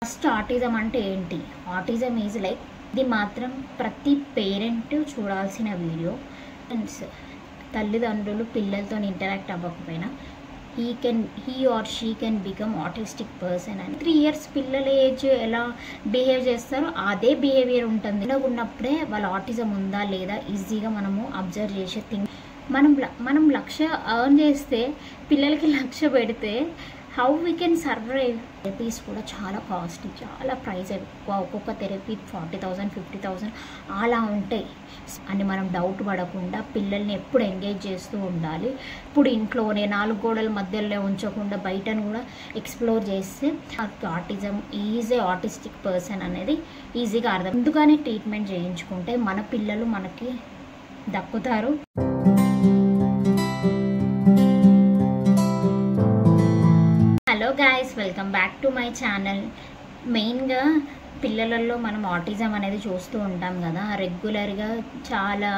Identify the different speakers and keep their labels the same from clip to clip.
Speaker 1: First autism అంటే ఏంటి? Autism is like ఇది మాత్రం ప్రతి పేరెంట్ చూడాల్సిన వీడియో. తల్లిదండ్రులు పిల్లలతో ఇంటరాక్ట్ అవ్వకపోయినా he or she can become autistic person అని. 3 years పిల్లల ఏజ్ ఎలా బిహేవ్ చేస్తారో అదే బిహేవియర్ ఉంటుంది. ఉన్నప్పుడే వాళ్ళ ఆటిజం ఉందా లేదా ఈజీగా మనము అబ్జర్వ్ చేసే థింగ్. మనం లక్ష ఎర్న్ చేస్తే పిల్లలకి లక్ష పెడితే how we can survive? Therapies కూడా చాలా కాస్ట్లీ, చాలా ప్రైస్ ఎక్కువ. ఒక్కొక్క థెరపీ 40,000 50,000 అలా ఉంటాయి అని మనం డౌట్ పడకుండా పిల్లల్ని ఎప్పుడు ఎంగేజ్ చేస్తూ ఉండాలి. ఇప్పుడు ఇంట్లోనే 4 గోడల మధ్యలో ఉంచకుండా బయటను కూడా ఎక్స్ప్లోర్ చేస్తే autism is a autistic person అనేది ఈజీగా అర్థం. ముందుగానే ట్రీట్మెంట్ చేయించుకుంటే మన పిల్లలు మనకి దక్కుతారు. Hello guys, welcome back to my channel. మెయిన్గా పిల్లలలో మనం ఆటిజం అనేది చూస్తూ ఉంటాం కదా, రెగ్యులర్గా చాలా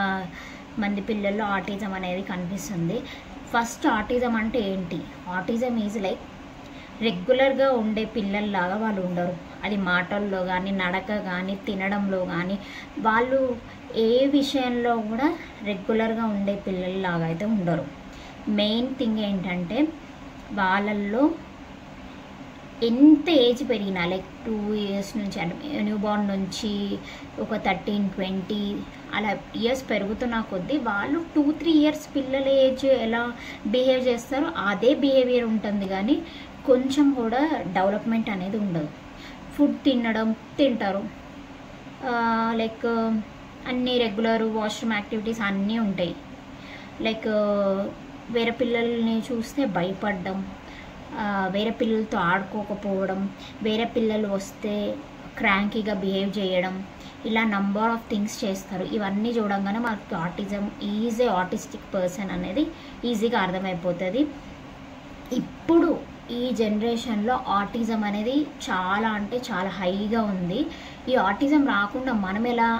Speaker 1: మంది పిల్లల్లో ఆటిజం అనేది కనిపిస్తుంది. ఫస్ట్ ఆటిజం అంటే ఏంటి? ఆటిజం ఈజ్ లైక్ రెగ్యులర్గా ఉండే పిల్లల్లాగా వాళ్ళు ఉండరు. అది మాటల్లో కానీ, నడక కానీ, తినడంలో కానీ, వాళ్ళు ఏ విషయంలో కూడా రెగ్యులర్గా ఉండే పిల్లల్లాగా అయితే ఉండరు. మెయిన్ థింగ్ ఏంటంటే వాళ్ళల్లో ఎంత ఏజ్ పెరిగినా, లైక్ 2 years నుంచి న్యూ బార్న్ నుంచి ఒక 13 20 అలా ఇయర్స్ పెరుగుతున్న కొద్దీ వాళ్ళు 2-3 years పిల్లల ఏజ్ ఎలా బిహేవ్ చేస్తారో అదే బిహేవియర్ ఉంటుంది. కానీ కొంచెం కూడా డెవలప్మెంట్ అనేది ఉండదు. ఫుడ్ తింటారు, లైక్ అన్నీ రెగ్యులర్ వాష్రూమ్ యాక్టివిటీస్ అన్నీ ఉంటాయి. లైక్ వేరే పిల్లల్ని చూస్తే భయపడడం, వేరే పిల్లలతో ఆడుకోకపోవడం, వేరే పిల్లలు వస్తే క్రాంకీగా బిహేవ్ చేయడం, ఇలా నంబర్ ఆఫ్ థింగ్స్ చేస్తారు. ఇవన్నీ చూడంగానే మనకు autism is a autistic person అనేది ఈజీగా అర్థమైపోతుంది. ఇప్పుడు ఈ జనరేషన్లో ఆటిజం అనేది చాలా అంటే చాలా హైగా ఉంది. ఈ ఆటిజం రాకుండా మనం ఎలా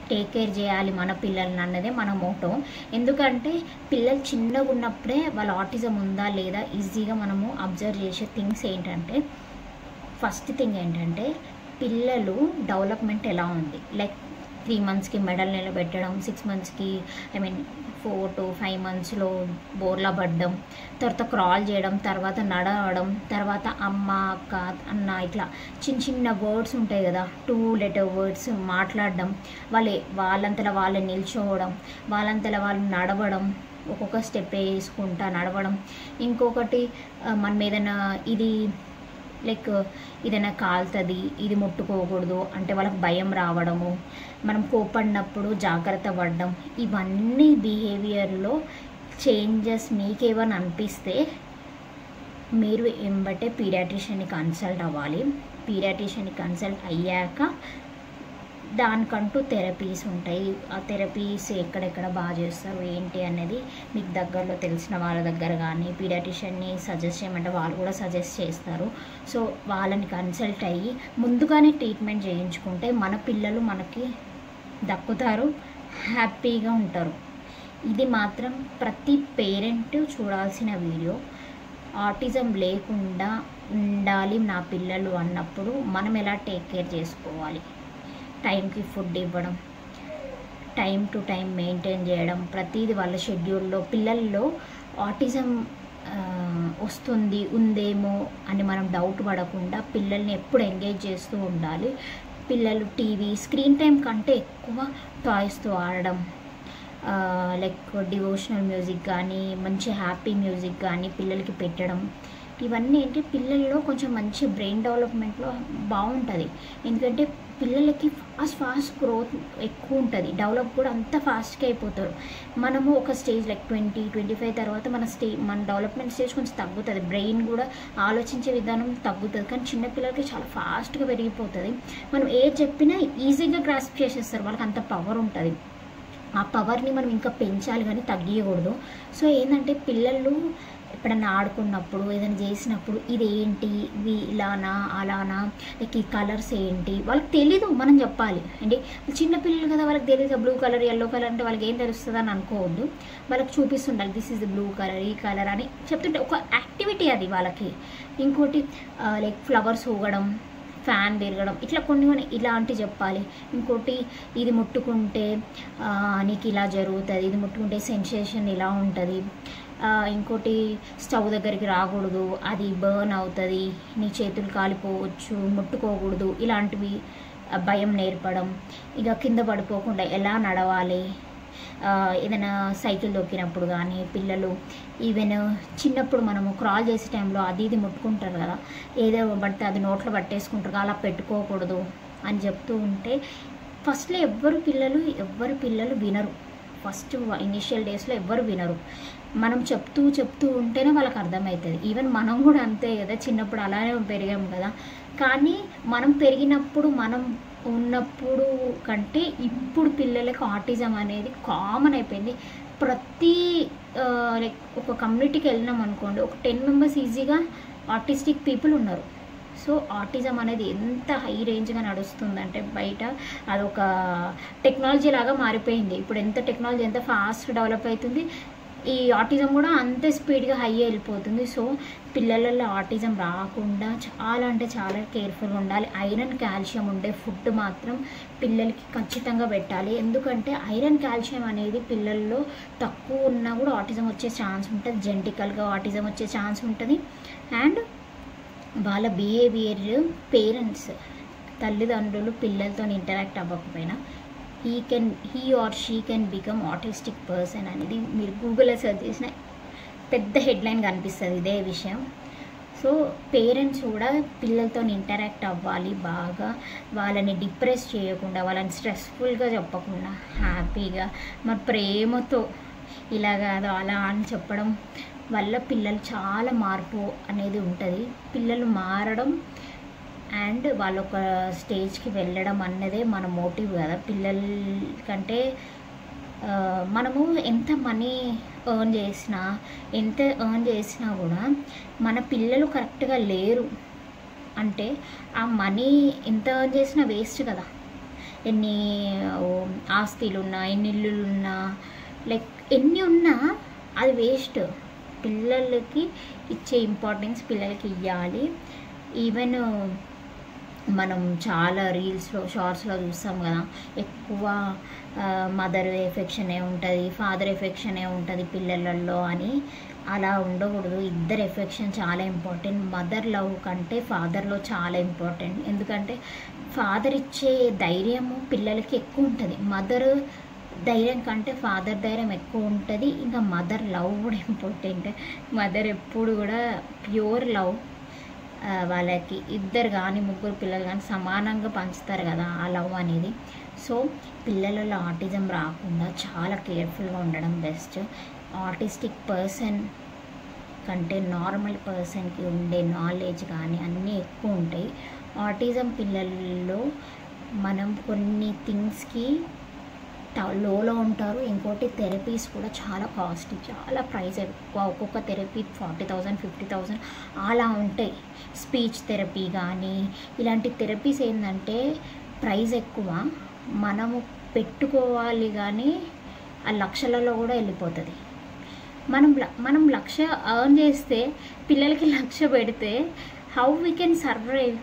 Speaker 1: టేక్ కేర్ చేయాలి మన పిల్లల్ని అన్నదే మన మోటో. ఎందుకంటే పిల్లలు చిన్నగా ఉన్నప్పుడే వాళ్ళ ఆటిజం ఉందా లేదా ఈజీగా మనము అబ్జర్వ్ చేసే థింగ్స్ ఏంటంటే, ఫస్ట్ థింగ్ ఏంటంటే పిల్లలు డెవలప్మెంట్ ఎలా ఉంది. లైక్ 3 monthsకి మెడల్ నిలబెట్టడం, 6 monthsకి 4 to 5 monthsలో బోర్లా పడడం, తర్వాత క్రాల్ చేయడం, తర్వాత నడవడం, తర్వాత అమ్మ అక్క అన్న ఇట్లా చిన్న వర్డ్స్ ఉంటాయి కదా, 2 letter words మాట్లాడడం, వాళ్ళంతలా వాళ్ళు నిల్చోవడం, వాళ్ళంతలా వాళ్ళు నడవడం, ఒక్కొక్క స్టెప్ వేసుకుంటా నడవడం. ఇంకొకటి మనం ఏదైనా ఇది లైక్ ఏదైనా కాలుతుంది, ఇది ముట్టుకోకూడదు అంటే వాళ్ళకి భయం రావడము, మనం కోపడినప్పుడు జాగ్రత్త పడడం, ఇవన్నీ బిహేవియర్లో చేంజెస్ మీకేమని అనిపిస్తే మీరు వెంబటే పీడియాట్రిషియన్ని కన్సల్ట్ అవ్వాలి. పీడియాట్రిషియన్ని కన్సల్ట్ అయ్యాక దానికంటూ థెరపీస్ ఉంటాయి. ఆ థెరపీస్ ఎక్కడెక్కడ బాగా చేస్తారు ఏంటి అనేది మీకు దగ్గరలో తెలిసిన వాళ్ళ దగ్గర కానీ పీడియాట్రిషియన్ని సజెస్ట్ చేయమంటే వాళ్ళు కూడా సజెస్ట్ చేస్తారు. సో వాళ్ళని కన్సల్ట్ అయ్యి ముందుగానే ట్రీట్మెంట్ చేయించుకుంటే మన పిల్లలు మనకి దక్కుతారు, హ్యాపీగా ఉంటారు. ఇది మాత్రం ప్రతి పేరెంట్ చూడాల్సిన వీడియో. ఆటిజం లేకుండా ఉండాలి నా పిల్లలు అన్నప్పుడు మనం ఎలా టేక్ కేర్ చేసుకోవాలి, టైంకి ఫుడ్ ఇవ్వడం, టైం టు టైం మెయింటైన్ చేయడం, ప్రతిదీ వాళ్ళ షెడ్యూల్లో. పిల్లల్లో ఆటిజం ఉందేమో అని మనం డౌట్ పడకుండా పిల్లల్ని ఎప్పుడు ఎంగేజ్ చేస్తూ ఉండాలి. పిల్లలు టీవీ స్క్రీన్ టైం కంటే ఎక్కువ టాయ్స్తో ఆడడం, లైక్ డివోషనల్ మ్యూజిక్ కానీ మంచి హ్యాపీ మ్యూజిక్ కానీ పిల్లలకి పెట్టడం, ఇవన్నీ ఏంటి పిల్లల్లో కొంచెం మంచి బ్రెయిన్ డెవలప్మెంట్లో బాగుంటుంది. ఎందుకంటే పిల్లలకి ఫాస్ట్ గ్రోత్ ఎక్కువ ఉంటుంది, డెవలప్ కూడా అంత ఫాస్ట్గా అయిపోతారు. మనము ఒక స్టేజ్ లైక్ 20-25 తర్వాత మన డెవలప్మెంట్ స్టేజ్ కొంచెం తగ్గుతుంది, బ్రెయిన్ కూడా ఆలోచించే విధానం తగ్గుతుంది. కానీ చిన్నపిల్లలకి చాలా ఫాస్ట్గా పెరిగిపోతుంది. మనం ఏ చెప్పినా ఈజీగా గ్రాస్ప్ చేసేస్తారు, వాళ్ళకి అంత పవర్ ఉంటుంది. ఆ పవర్ని మనం ఇంకా పెంచాలి కానీ తగ్గియకూడదు. సో ఏంటంటే పిల్లలు ఎప్పుడన్నా ఆడుకున్నప్పుడు ఏదైనా చేసినప్పుడు ఇదేంటి, ఇది ఇలానా అలానా, లైక్ ఈ కలర్స్ ఏంటి వాళ్ళకి తెలీదు, మనం చెప్పాలి. అంటే చిన్నపిల్లలు కదా, వాళ్ళకి తెలియదు బ్లూ కలర్ ఎల్లో కలర్ అంటే వాళ్ళకి ఏం తెలుస్తుంది అని అనుకోవద్దు. వాళ్ళకి చూపిస్తుండాలి this is the blue colour, ఈ కలర్ అని చెప్తుంటే ఒక యాక్టివిటీ అది వాళ్ళకి. ఇంకోటి లైక్ ఫ్లవర్స్ ఊగడం, ఫ్యాన్ తిరగడం, ఇట్లా కొన్ని కొన్ని ఇలాంటివి చెప్పాలి. ఇంకోటి ఇది ముట్టుకుంటే నీకు ఇలా జరుగుతుంది, ఇది ముట్టుకుంటే సెన్సేషన్ ఇలా ఉంటుంది, ఇంకోటి స్టవ్ దగ్గరికి రాకూడదు, అది బర్న్ అవుతుంది, నీ చేతులు కాలిపోవచ్చు, ముట్టుకోకూడదు, ఇలాంటివి భయం నేర్పడం. ఇక కింద పడిపోకుండా ఎలా నడవాలి, ఏదైనా సైకిల్ దొక్కినప్పుడు కానీ పిల్లలు ఈవెన్ చిన్నప్పుడు మనము క్రాల్ చేసే టైంలో అది ఇది ముట్టుకుంటారు కదా, ఏదో పడితే అది నోట్లో పట్టేసుకుంటారు, అలా పెట్టుకోకూడదు అని చెప్తూ ఉంటే ఫస్ట్లో ఎవ్వరు పిల్లలు వినరు. ఫస్ట్ ఇనిషియల్ డేస్లో ఎవ్వరు వినరు. మనం చెప్తూ ఉంటేనే వాళ్ళకి అర్థమవుతుంది. ఈవెన్ మనం కూడా అంతే కదా, చిన్నప్పుడు అలానే పెరిగాం కదా. కానీ మనం పెరిగినప్పుడు మనం ఉన్నప్పుడు కంటే ఇప్పుడు పిల్లలకు ఆటిజం అనేది కామన్ అయిపోయింది. ప్రతి లైక్ ఒక కమ్యూనిటీకి వెళ్ళినాం అనుకోండి, ఒక 10 మెంబర్స్ ఈజీగా ఆర్టిస్టిక్ పీపుల్ ఉన్నారు. సో ఆటిజం అనేది ఎంత హై రేంజ్గా నడుస్తుందంటే బయట అదొక టెక్నాలజీ లాగా మారిపోయింది. ఇప్పుడు ఎంత టెక్నాలజీ ఎంత ఫాస్ట్ డెవలప్ అవుతుంది, ఈ ఆటిజం కూడా అంతే స్పీడ్గా హై వెళ్ళిపోతుంది. సో పిల్లలలో ఆటిజం రాకుండా చాలా అంటే చాలా కేర్ఫుల్గా ఉండాలి. ఐరన్ కాల్షియం ఉండే ఫుడ్ మాత్రం పిల్లలకి ఖచ్చితంగా పెట్టాలి. ఎందుకంటే ఐరన్ కాల్షియం అనేది పిల్లల్లో తక్కువ ఉన్నా కూడా ఆటిజం వచ్చే ఛాన్స్ ఉంటుంది, జెనెటికల్గా ఆటిజం వచ్చే ఛాన్స్ ఉంటుంది. అండ్ వాళ్ళ బిహేవియర్ పేరెంట్స్ తల్లిదండ్రులు పిల్లలతో ఇంటరాక్ట్ అవ్వకపోయినా he or she can become autistic person అనేది మీరు గూగుల్లో సెర్చ్ చేసిన పెద్ద హెడ్లైన్ కనిపిస్తుంది ఇదే విషయం. సో పేరెంట్స్ కూడా పిల్లలతో ఇంటరాక్ట్ అవ్వాలి బాగా, వాళ్ళని డిప్రెస్ చేయకుండా, వాళ్ళని స్ట్రెస్ఫుల్గా చెప్పకుండా హ్యాపీగా మరి ప్రేమతో ఇలా కాదు అలా అని చెప్పడం వల్ల పిల్లలు చాలా మార్పు అనేది ఉంటుంది. పిల్లలు మారడం అండ్ వాళ్ళు ఒక స్టేజ్కి వెళ్ళడం అన్నదే మన మోటివ్ కదా. పిల్లల కంటే మనము ఎంత మనీ ఎర్న్ చేసినా కూడా మన పిల్లలు కరెక్ట్గా లేరు అంటే ఆ మనీ ఎంత ఎర్న్ చేసినా వేస్ట్ కదా. ఎన్ని ఆస్తులు ఉన్నా, ఎన్ని ఇల్లులు ఉన్నా, లైక్ ఎన్ని ఉన్నా అది వేస్ట్. పిల్లలకి ఇచ్చే ఇంపార్టెన్స్ పిల్లలకి ఇవ్వాలి. ఈవెన్ మనం చాలా రీల్స్లో షార్ట్స్లో చూస్తాం కదా, ఎక్కువ మదర్ ఎఫెక్షనే ఉంటుంది, ఫాదర్ ఎఫెక్షనే ఉంటుంది పిల్లలలో అని. అలా ఉండకూడదు. ఇద్దరు ఎఫెక్షన్ చాలా ఇంపార్టెంట్. మదర్ లవ్ కంటే ఫాదర్లో చాలా ఇంపార్టెంట్. ఎందుకంటే ఫాదర్ ఇచ్చే ధైర్యము పిల్లలకి ఎక్కువ ఉంటుంది. మదర్ ధైర్యం కంటే ఫాదర్ ధైర్యం ఎక్కువ ఉంటుంది. ఇంకా మదర్ లవ్ కూడా ఇంపార్టెంట్. మదర్ ఎప్పుడు కూడా ప్యూర్ లవ్ వాళ్ళకి ఇద్దరు కానీ ముగ్గురు పిల్లలు కానీ సమానంగా పంచుతారు కదా ఆ లవ్ అనేది. సో పిల్లలలో ఆటిజం రాకుండా చాలా కేర్ఫుల్గా ఉండడం బెస్ట్. ఆటిస్టిక్ పర్సన్ కంటే నార్మల్ పర్సన్కి ఉండే నాలెడ్జ్ కానీ అన్నీ ఎక్కువ ఉంటాయి. ఆటిజం పిల్లల్లో మనం కొన్ని థింగ్స్కి లోలో ఉంటారు. ఇంకోటి థెరపీస్ కూడా చాలా కాస్ట్లీ, చాలా ప్రైస్ ఎక్కువ. ఒక్కొక్క థెరపీ 40,000 50,000 అలా ఉంటాయి. స్పీచ్ థెరపీ కానీ ఇలాంటి థెరపీస్ ఏంటంటే ప్రైస్ ఎక్కువ, మనము పెట్టుకోవాలి కానీ ఆ లక్షలలో కూడా వెళ్ళిపోతుంది. మనం లక్ష ఎర్న్ చేస్తే పిల్లలకి లక్ష పెడితే హౌ వీ కెన్ సర్వైవ్.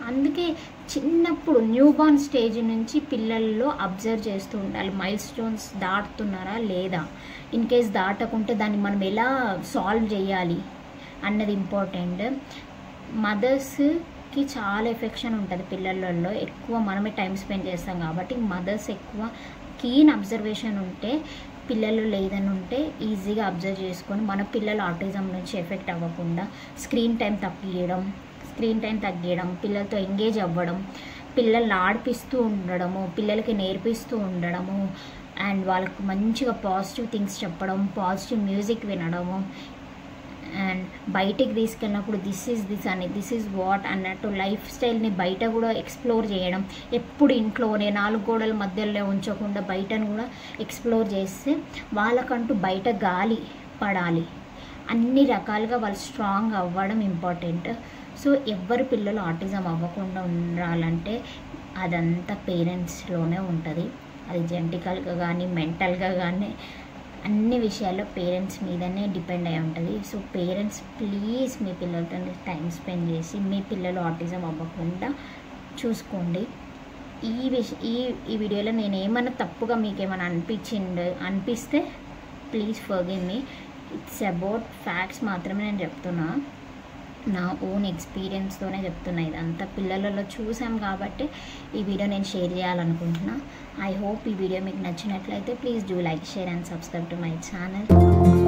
Speaker 1: అందుకే చిన్నప్పుడు న్యూబార్న్ స్టేజ్ నుంచి పిల్లల్లో అబ్జర్వ్ చేస్తూ ఉండాలి. మైల్ స్టోన్స్ దాటుతున్నారా లేదా, ఇన్ కేస్ దాటకుంటే దాన్ని మనం ఎలా సాల్వ్ చేయాలి అన్నది ఇంపార్టెంట్. మదర్స్కి చాలా ఎఫెక్షన్ ఉంటుంది పిల్లలలో. ఎక్కువ మనమే టైం స్పెండ్ చేస్తాం కాబట్టి మదర్స్ ఎక్కువ కీన్ అబ్జర్వేషన్ ఉంటే పిల్లలు లేదని ఉంటే ఈజీగా అబ్జర్వ్ చేసుకొని మన పిల్లలు ఆటిజం నుంచి ఎఫెక్ట్ అవ్వకుండా స్క్రీన్ టైం తగ్గియడం, పిల్లలతో ఎంగేజ్ అవ్వడం, పిల్లల్ని ఆడిపిస్తూ ఉండడము, పిల్లలకి నేర్పిస్తూ ఉండడము, అండ్ వాళ్ళకు మంచిగా పాజిటివ్ థింగ్స్ చెప్పడం, పాజిటివ్ మ్యూజిక్ వినడము, అండ్ బయటికి తీసుకెళ్ళినప్పుడు దిస్ ఈజ్ వాట్ అన్నట్టు లైఫ్ స్టైల్ని బయట కూడా ఎక్స్ప్లోర్ చేయడం. ఎప్పుడు ఇంట్లోనే 4 గోడల మధ్యలో ఉంచకుండా బయటను కూడా ఎక్స్ప్లోర్ చేస్తే వాళ్ళకంటూ బయట గాలి పడాలి. అన్ని రకాలుగా వాళ్ళు స్ట్రాంగ్ అవ్వడం ఇంపార్టెంట్. సో ఎవరి పిల్లలు ఆటిజం అవ్వకుండా ఉండాలంటే అదంతా పేరెంట్స్లోనే ఉంటుంది. అది జెనెటికల్గా కానీ మెంటల్గా కానీ అన్ని విషయాల్లో పేరెంట్స్ మీదనే డిపెండ్ అయి ఉంటుంది. సో పేరెంట్స్ ప్లీజ్ మీ పిల్లలతో టైం స్పెండ్ చేసి మీ పిల్లలు ఆటిజం అవ్వకుండా చూసుకోండి. ఈ వీడియోలో నేను ఏమన్నా తప్పుగా మీకు ఏమైనా అనిపిస్తే please forgive me. It's about facts మాత్రమే నేను చెప్తున్నా, నా ఓన్ ఎక్స్పీరియన్స్తోనే చెప్తున్నా. ఇదంతా పిల్లలలో చూసాం కాబట్టి ఈ వీడియో నేను షేర్ చేయాలనుకుంటున్నా. ఐ హోప్ ఈ వీడియో మీకు నచ్చినట్లయితే please do like, share and subscribe to my channel.